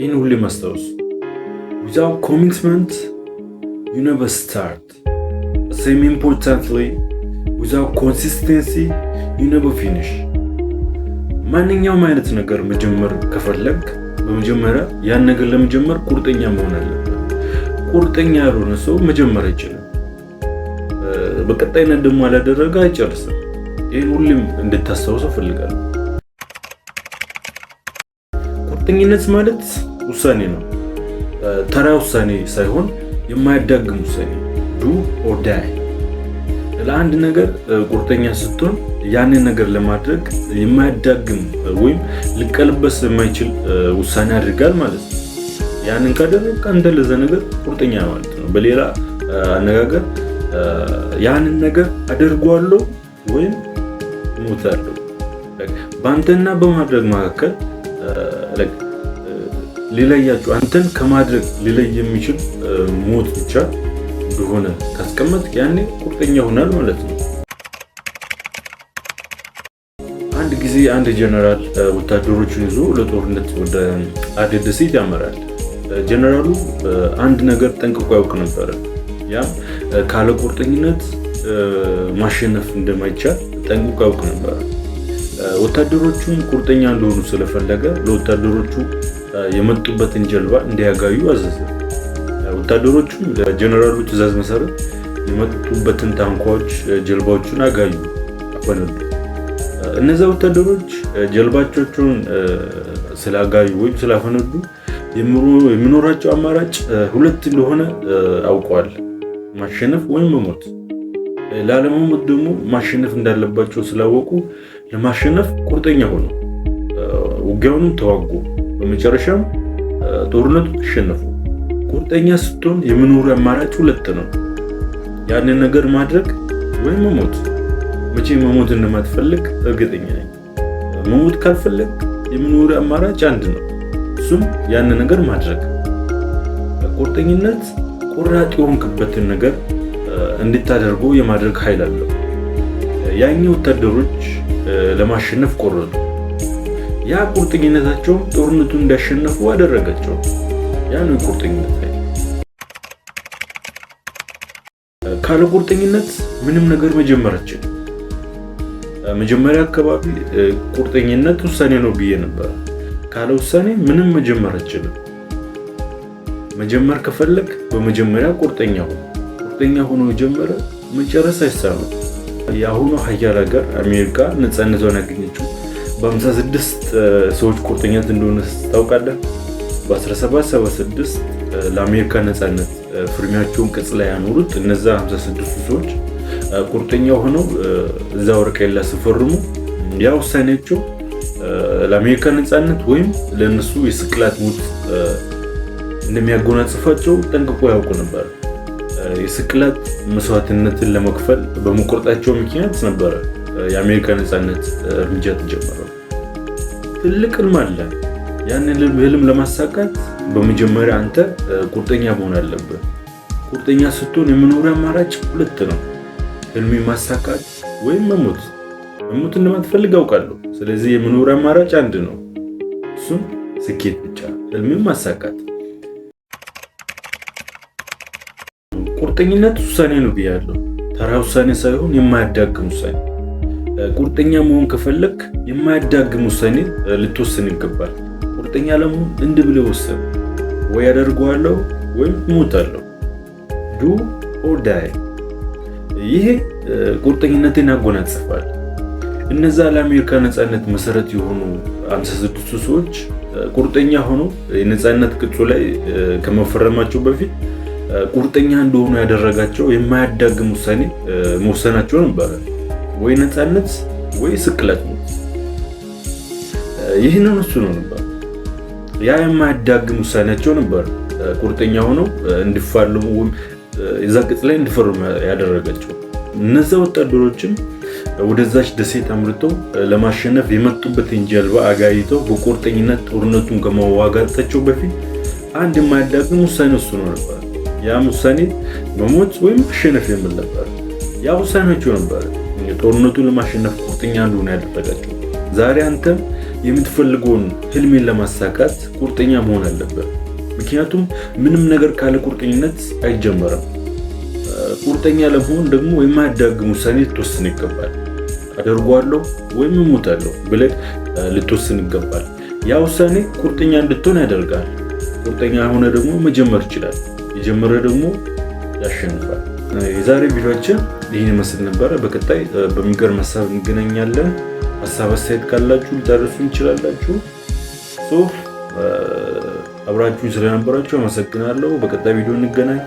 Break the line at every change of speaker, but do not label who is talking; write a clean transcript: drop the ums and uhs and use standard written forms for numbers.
ይህን ሁሌ ማስታወስ። without commitment you never start. Same importantly, without consistency you never finish. ማንኛውም አይነት ነገር መጀመር ከፈለግ በመጀመሪያ ያን ነገር ለመጀመር ቁርጠኛ መሆን አለበት። ቁርጠኛ ያልሆነ ሰው መጀመር አይችልም። በቀጣይነት ደግሞ አላደረገ አይጨርስም። ይህን ሁሌም እንድታስታውሰው ፈልጋለሁ። ቁርጠኝነት ማለት ውሳኔ ነው። ተራ ውሳኔ ሳይሆን የማያዳግም ውሳኔ። ዱ ኦር ዳይ። ለአንድ ነገር ቁርጠኛ ስትሆን ያንን ነገር ለማድረግ የማያዳግም ወይም ሊቀለበስ የማይችል ውሳኔ አድርጋል ማለት ነው። ያንን ካደረግ አንተ ለዛ ነገር ቁርጠኛ ማለት ነው። በሌላ አነጋገር ያንን ነገር አደርገዋለሁ ወይም ሞታለሁ። በአንተና በማድረግ መካከል ሊለያችሁ አንተን ከማድረግ ሊለይ የሚችል ሞት ብቻ እንደሆነ ካስቀመጥ ያኔ ቁርጠኛ ሆናል ማለት ነው። አንድ ጊዜ አንድ ጀነራል ወታደሮቹን ይዞ ለጦርነት ወደ አዴት ደሴት ያመራል። ጀነራሉ አንድ ነገር ጠንቅቆ ያውቅ ነበር። ያም ካለ ቁርጠኝነት ማሸነፍ እንደማይቻል ጠንቅቆ ያውቅ ነበር። ወታደሮቹም ቁርጠኛ እንደሆኑ ስለፈለገ ለወታደሮቹ የመጡበትን ጀልባ እንዲያጋዩ አዘዘ። ወታደሮቹም ለጀነራሉ ትዕዛዝ መሰረት የመጡበትን ታንኳዎች ጀልባዎቹን አጋዩ፣ አፈነዱ። እነዚያ ወታደሮች ጀልባቸውን ስላጋዩ ወይም ስላፈነዱ የሚኖራቸው አማራጭ ሁለት እንደሆነ አውቀዋል፣ ማሸነፍ ወይም መሞት። ላለመሞት ደግሞ ማሸነፍ እንዳለባቸው ስላወቁ ለማሸነፍ ቁርጠኛ ሆኑ። ውጊያውንም ተዋጉ። በመጨረሻም ጦርነቱ ተሸነፉ። ቁርጠኛ ስትሆን የሚኖር አማራጭ ሁለት ነው። ያንን ነገር ማድረግ ወይም መሞት። መቼ መሞት እንደማትፈልግ እርግጠኛ ነኝ። መሞት ካልፈለግ የሚኖር አማራጭ አንድ ነው፣ እሱም ያንን ነገር ማድረግ። ቁርጠኝነት ቁራጥ የሆንክበትን ነገር እንድታደርጉ የማድረግ ኃይል አለው። ያኛው ወታደሮች ለማሸነፍ ቆረጡ። ያ ቁርጠኝነታቸው ጦርነቱን እንዲያሸነፉ አደረጋቸው። ያ ነው ቁርጠኝነት ኃይል። ካለ ቁርጠኝነት ምንም ነገር መጀመር አትችልም። መጀመሪያ አካባቢ ቁርጠኝነት ውሳኔ ነው ብዬ ነበር። ካለ ውሳኔ ምንም መጀመር አትችልም። መጀመር ከፈለግ በመጀመሪያ ቁርጠኛ ሆኖ የጀመረ መጨረስ አይሳነው። የአሁኑ ሀያል ሀገር አሜሪካ ነፃነቷን ያገኘችው በ56 ሰዎች ቁርጠኝነት እንደሆነ ታውቃለህ። በ1776 ለአሜሪካ ነፃነት ፍርሚያቸውን ቅጽ ላይ ያኖሩት እነዛ 56 ሰዎች ቁርጠኛ ሆነው እዛ ወረቀት ላይ ሲፈርሙ ያ ውሳኔያቸው ለአሜሪካ ነፃነት ወይም ለነሱ የስቅላት ሞት እንደሚያጎናጽፋቸው ጠንቅቆ ያውቁ ነበር። የስቅላት መስዋዕትነትን ለመክፈል በመቆረጣቸው ምክንያት ነበረ የአሜሪካ ነፃነት እርምጃ ተጀመረው። ትልቅ ህልም አለ። ያንን ህልም ለማሳካት በመጀመሪያ አንተ ቁርጠኛ መሆን አለብህ። ቁርጠኛ ስትሆን የሚኖር አማራጭ ሁለት ነው፣ ህልም ማሳካት ወይም መሞት። መሞት እንደማትፈልግ አውቃለሁ። ስለዚህ የሚኖር አማራጭ አንድ ነው፣ እሱም ስኬት ብቻ፣ ህልም ማሳካት። ቁርጠኝነት ውሳኔ ነው ብያለሁ። ተራ ውሳኔ ሳይሆን የማያዳግም ውሳኔ። ቁርጠኛ መሆን ከፈለክ የማያዳግም ውሳኔ ልትወስን ይገባል። ቁርጠኛ ለመሆን እንዲህ ብለህ ወስን፣ ወይ አደርገዋለሁ ወይም እሞታለሁ። ዱ ኦር ዳይ። ይሄ ቁርጠኝነትን ያጎናጽፋል። እነዛ ለአሜሪካ ነፃነት መሰረት የሆኑ 56 ሰዎች ቁርጠኛ ሆነው የነፃነት ቅጹ ላይ ከመፈረማቸው በፊት ቁርጠኛ እንደሆኑ ያደረጋቸው የማያዳግም ውሳኔ መወሰናቸው ነበር። ወይ ነፃነት ወይ ስቅለት ሞት። ይህንን እሱ ነው ነበር። ያ የማያዳግም ውሳኔያቸው ነበር ቁርጠኛ ሆነው እንዲፋለሙ ወይም የዛ ቅጽ ላይ እንዲፈርሙ ያደረጋቸው። እነዛ ወታደሮችም ወደዛች ደሴት አምርተው ለማሸነፍ የመጡበትን ጀልባ አጋይተው በቁርጠኝነት ጦርነቱን ከመዋጋታቸው በፊት አንድ የማያዳግም ውሳኔ እሱ ነው ነበር። ያም ውሳኔ መሞት ወይም ማሸነፍ የሚል ነበር። ያ ውሳኔያቸው ነበር ጦርነቱን ለማሸነፍ ቁርጠኛ እንደሆነ ያደረጋቸው። ዛሬ አንተም የምትፈልገውን ህልሜን ለማሳካት ቁርጠኛ መሆን አለበት። ምክንያቱም ምንም ነገር ካለ ቁርጠኝነት አይጀመርም። ቁርጠኛ ለመሆን ደግሞ የማያዳግም ውሳኔ ልትወስን ይገባል። አደርገዋለሁ ወይም እሞታለሁ ብለህ ልትወስን ይገባል። ያ ውሳኔ ቁርጠኛ እንድትሆን ያደርጋል። ቁርጠኛ ሆነ ደግሞ መጀመር ይችላል። የጀመረ ደግሞ ያሸንፋል። የዛሬ ቪዲዮአችን ይህን ይመስል ነበረ። በቀጣይ በሚገርም ሀሳብ እንገናኛለን። ሀሳብ አስተያየት ካላችሁ ልታደርሱ እንችላላችሁ። አብራችሁ ስለነበራችሁ አመሰግናለሁ። በቀጣይ ቪዲዮ እንገናኝ።